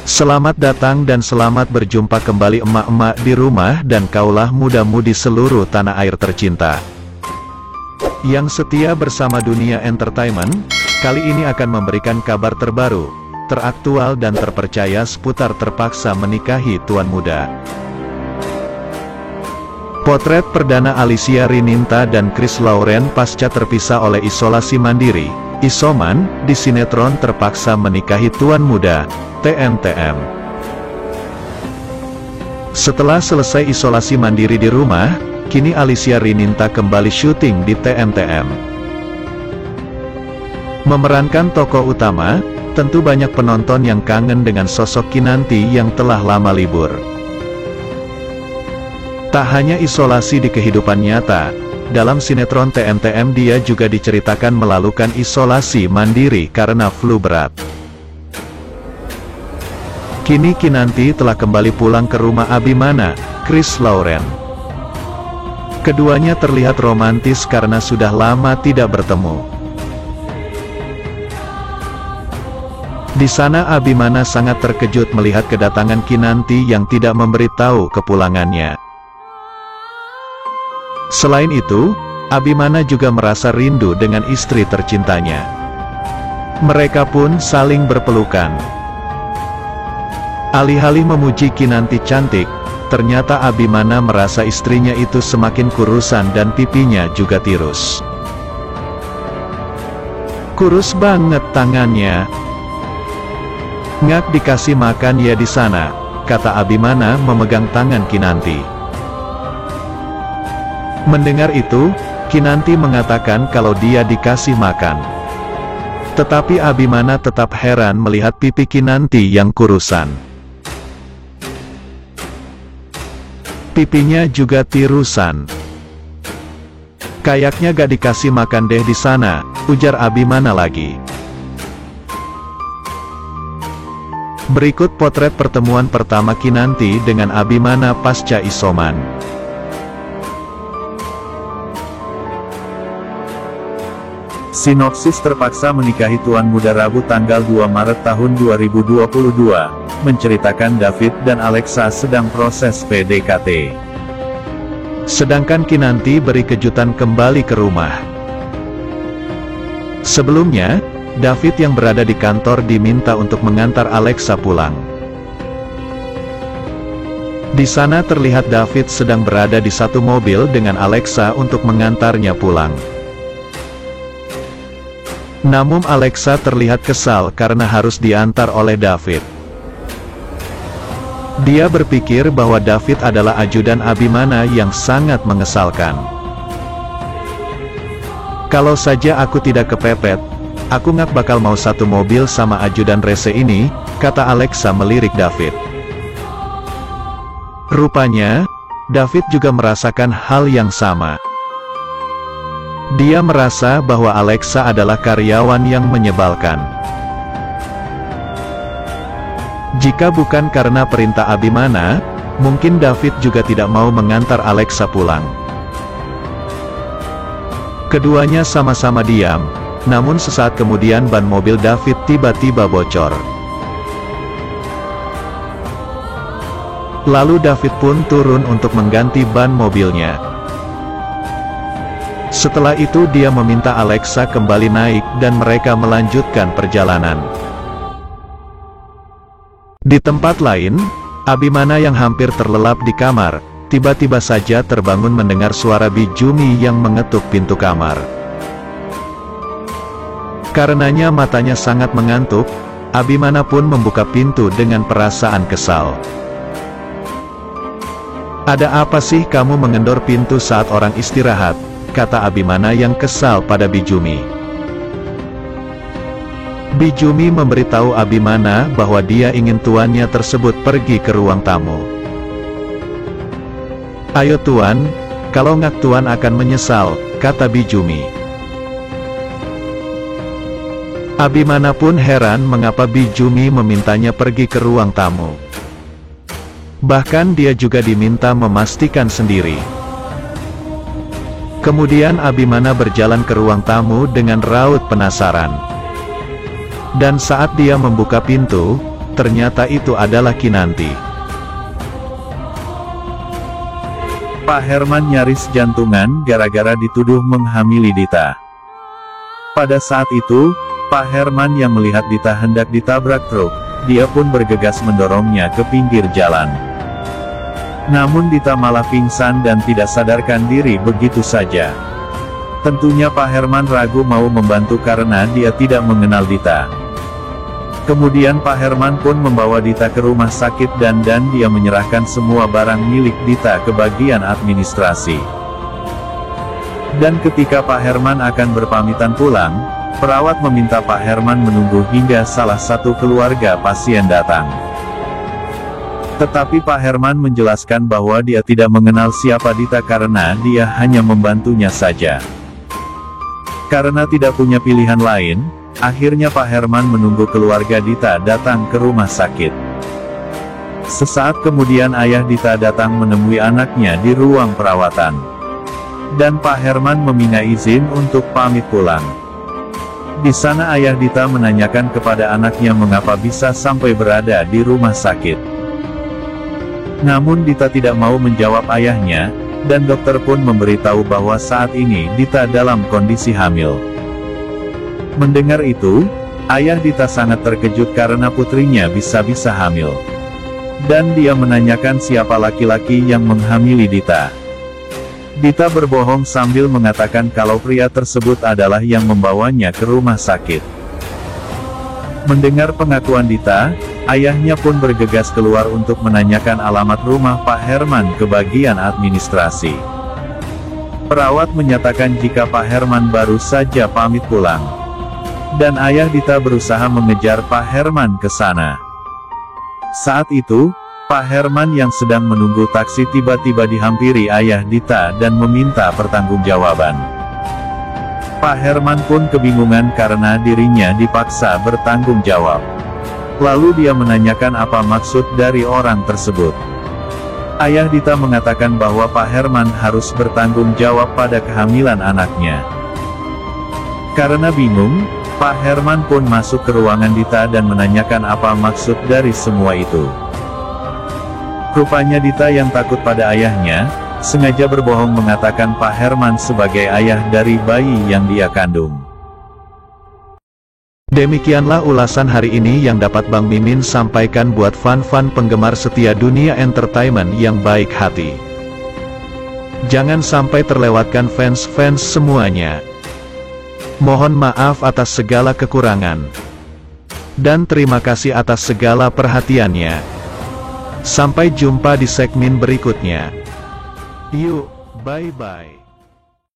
Selamat datang dan selamat berjumpa kembali emak-emak di rumah dan kaulah muda-mudi seluruh tanah air tercinta yang setia bersama Dunia Entertainment. Kali ini akan memberikan kabar terbaru, teraktual dan terpercaya seputar terpaksa menikahi tuan muda. Potret perdana Alicia Rininta dan Chris Lauren pasca terpisah oleh isolasi mandiri, isoman, di sinetron Terpaksa Menikahi Tuan Muda, TMTM. Setelah selesai isolasi mandiri di rumah, kini Alicia Rininta kembali syuting di TMTM. Memerankan tokoh utama, tentu banyak penonton yang kangen dengan sosok Kinanti yang telah lama libur. Tak hanya isolasi di kehidupan nyata, dalam sinetron TMTM dia juga diceritakan melakukan isolasi mandiri karena flu berat. Kini Kinanti telah kembali pulang ke rumah Abimana, Chris Lauren. Keduanya terlihat romantis karena sudah lama tidak bertemu. Di sana Abimana sangat terkejut melihat kedatangan Kinanti yang tidak memberitahu kepulangannya. Selain itu, Abimana juga merasa rindu dengan istri tercintanya. Mereka pun saling berpelukan. Alih-alih memuji Kinanti cantik, ternyata Abimana merasa istrinya itu semakin kurusan dan pipinya juga tirus. Kurus banget tangannya. Ngak dikasih makan ya di sana, kata Abimana memegang tangan Kinanti. Mendengar itu, Kinanti mengatakan kalau dia dikasih makan. Tetapi Abimana tetap heran melihat pipi Kinanti yang kurusan. Pipinya juga tirusan. Kayaknya gak dikasih makan deh di sana, ujar Abimana lagi. Berikut potret pertemuan pertama Kinanti dengan Abimana pasca isoman. Sinopsis Terpaksa Menikahi Tuan Muda Rabu tanggal 2 Maret tahun 2022, menceritakan David dan Alexa sedang proses PDKT. Sedangkan Kinanti beri kejutan kembali ke rumah. Sebelumnya, David yang berada di kantor diminta untuk mengantar Alexa pulang. Di sana terlihat David sedang berada di satu mobil dengan Alexa untuk mengantarnya pulang. Namun Alexa terlihat kesal karena harus diantar oleh David. Dia berpikir bahwa David adalah ajudan Abimana yang sangat mengesalkan. Kalau saja aku tidak kepepet, aku nggak bakal mau satu mobil sama ajudan rese ini, kata Alexa melirik David. Rupanya, David juga merasakan hal yang sama. Dia merasa bahwa Alexa adalah karyawan yang menyebalkan. Jika bukan karena perintah Abimana, mungkin David juga tidak mau mengantar Alexa pulang. Keduanya sama-sama diam, namun sesaat kemudian ban mobil David tiba-tiba bocor. Lalu David pun turun untuk mengganti ban mobilnya. Setelah itu dia meminta Alexa kembali naik dan mereka melanjutkan perjalanan. Di tempat lain, Abimana yang hampir terlelap di kamar, tiba-tiba saja terbangun mendengar suara Bijumi yang mengetuk pintu kamar. Karenanya matanya sangat mengantuk, Abimana pun membuka pintu dengan perasaan kesal. "Ada apa sih kamu mengendor pintu saat orang istirahat?" kata Abimana yang kesal pada Bijumi. Bijumi memberitahu Abimana bahwa dia ingin tuannya tersebut pergi ke ruang tamu. "Ayo tuan, kalau nggak tuan akan menyesal," kata Bijumi. Abimana pun heran mengapa Bijumi memintanya pergi ke ruang tamu. Bahkan dia juga diminta memastikan sendiri. Kemudian Abimana berjalan ke ruang tamu dengan raut penasaran. Dan saat dia membuka pintu, ternyata itu adalah Kinanti. Pak Herman nyaris jantungan gara-gara dituduh menghamili Dita. Pada saat itu, Pak Herman yang melihat Dita hendak ditabrak truk, dia pun bergegas mendorongnya ke pinggir jalan. Namun Dita malah pingsan dan tidak sadarkan diri begitu saja. Tentunya Pak Herman ragu mau membantu karena dia tidak mengenal Dita. Kemudian Pak Herman pun membawa Dita ke rumah sakit dan dia menyerahkan semua barang milik Dita ke bagian administrasi. Dan ketika Pak Herman akan berpamitan pulang, perawat meminta Pak Herman menunggu hingga salah satu keluarga pasien datang. Tetapi Pak Herman menjelaskan bahwa dia tidak mengenal siapa Dita karena dia hanya membantunya saja. Karena tidak punya pilihan lain, akhirnya Pak Herman menunggu keluarga Dita datang ke rumah sakit. Sesaat kemudian ayah Dita datang menemui anaknya di ruang perawatan. Dan Pak Herman meminta izin untuk pamit pulang. Di sana ayah Dita menanyakan kepada anaknya mengapa bisa sampai berada di rumah sakit. Namun Dita tidak mau menjawab ayahnya, dan dokter pun memberitahu bahwa saat ini Dita dalam kondisi hamil. Mendengar itu, ayah Dita sangat terkejut karena putrinya bisa-bisa hamil. Dan dia menanyakan siapa laki-laki yang menghamili Dita. Dita berbohong sambil mengatakan kalau pria tersebut adalah yang membawanya ke rumah sakit. Mendengar pengakuan Dita, ayahnya pun bergegas keluar untuk menanyakan alamat rumah Pak Herman ke bagian administrasi. Perawat menyatakan jika Pak Herman baru saja pamit pulang. Dan ayah Dita berusaha mengejar Pak Herman ke sana. Saat itu, Pak Herman yang sedang menunggu taksi tiba-tiba dihampiri ayah Dita dan meminta pertanggungjawaban. Pak Herman pun kebingungan karena dirinya dipaksa bertanggung jawab. Lalu dia menanyakan apa maksud dari orang tersebut. Ayah Dita mengatakan bahwa Pak Herman harus bertanggung jawab pada kehamilan anaknya. Karena bingung, Pak Herman pun masuk ke ruangan Dita dan menanyakan apa maksud dari semua itu. Rupanya Dita yang takut pada ayahnya, sengaja berbohong mengatakan Pak Herman sebagai ayah dari bayi yang dia kandung. Demikianlah ulasan hari ini yang dapat Bang Mimin sampaikan buat fan-fan penggemar setia dunia entertainment yang baik hati. Jangan sampai terlewatkan fans-fans semuanya. Mohon maaf atas segala kekurangan. Dan terima kasih atas segala perhatiannya. Sampai jumpa di segmen berikutnya. Yuk, bye-bye.